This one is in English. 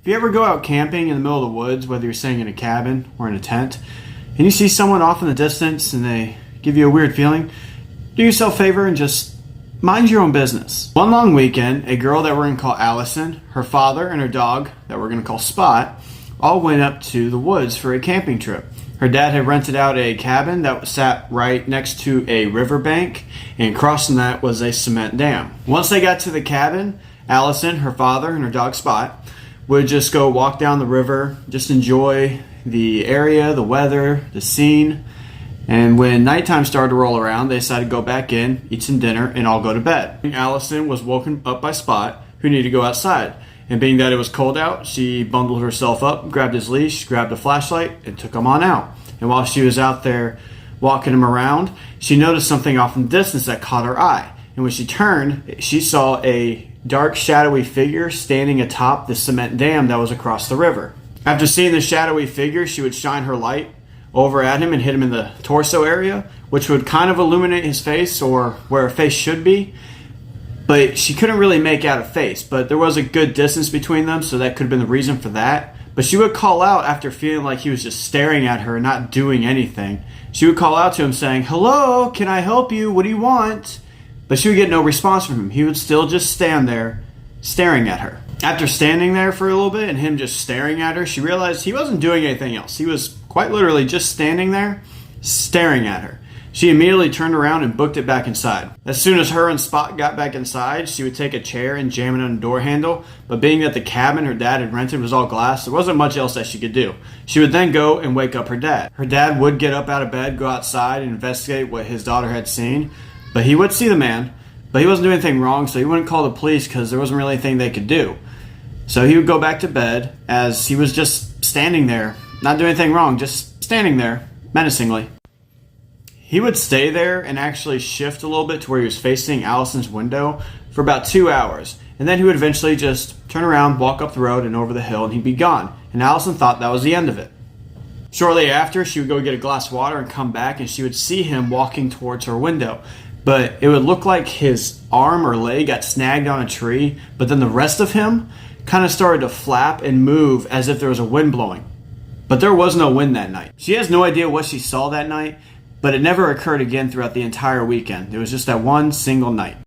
If you ever go out camping in the middle of the woods, whether you're staying in a cabin or in a tent, and you see someone off in the distance and they give you a weird feeling, do yourself a favor and just mind your own business. One long weekend, a girl that we're going to call Allison, her father, and her dog that we're going to call Spot all went up to the woods for a camping trip. Her dad had rented out a cabin that sat right next to a riverbank, and crossing that was a cement dam. Once they got to the cabin, Allison, her father, and her dog Spot would just go walk down the river, just enjoy the area, the weather, the scene. And when nighttime started to roll around, they decided to go back in, eat some dinner, and all go to bed. Allison was woken up by Spot, who needed to go outside. And being that it was cold out, she bundled herself up, grabbed his leash, grabbed a flashlight, and took him on out. And while she was out there walking him around, she noticed something off in the distance that caught her eye. And when she turned, she saw a dark, shadowy figure standing atop the cement dam that was across the river. After seeing the shadowy figure, she would shine her light over at him and hit him in the torso area, which would kind of illuminate his face, or where a face should be. But she couldn't really make out a face, but there was a good distance between them, so that could have been the reason for that. But she would call out after feeling like he was just staring at her and not doing anything. She would call out to him saying, "Hello, can I help you? What do you want?" But she would get no response from him. He would still just stand there staring at her. After standing there for a little bit and him just staring at her, she realized he wasn't doing anything else. He was quite literally just standing there staring at her. She immediately turned around and booked it back inside. As soon as her and Spot got back inside, she would take a chair and jam it on the door handle. But being that the cabin her dad had rented was all glass, there wasn't much else that she could do. She would then go and wake up her dad. Her dad would get up out of bed, go outside, and investigate what his daughter had seen. But he would see the man, but he wasn't doing anything wrong, so he wouldn't call the police because there wasn't really anything they could do. So he would go back to bed as he was just standing there, not doing anything wrong, just standing there, menacingly. He would stay there and actually shift a little bit to where he was facing Allison's window for about 2 hours. And then he would eventually just turn around, walk up the road and over the hill, and he'd be gone. And Allison thought that was the end of it. Shortly after, she would go get a glass of water and come back, and she would see him walking towards her window. But it would look like his arm or leg got snagged on a tree, but then the rest of him kind of started to flap and move as if there was a wind blowing. But there was no wind that night. She has no idea what she saw that night, but it never occurred again throughout the entire weekend. It was just that one single night.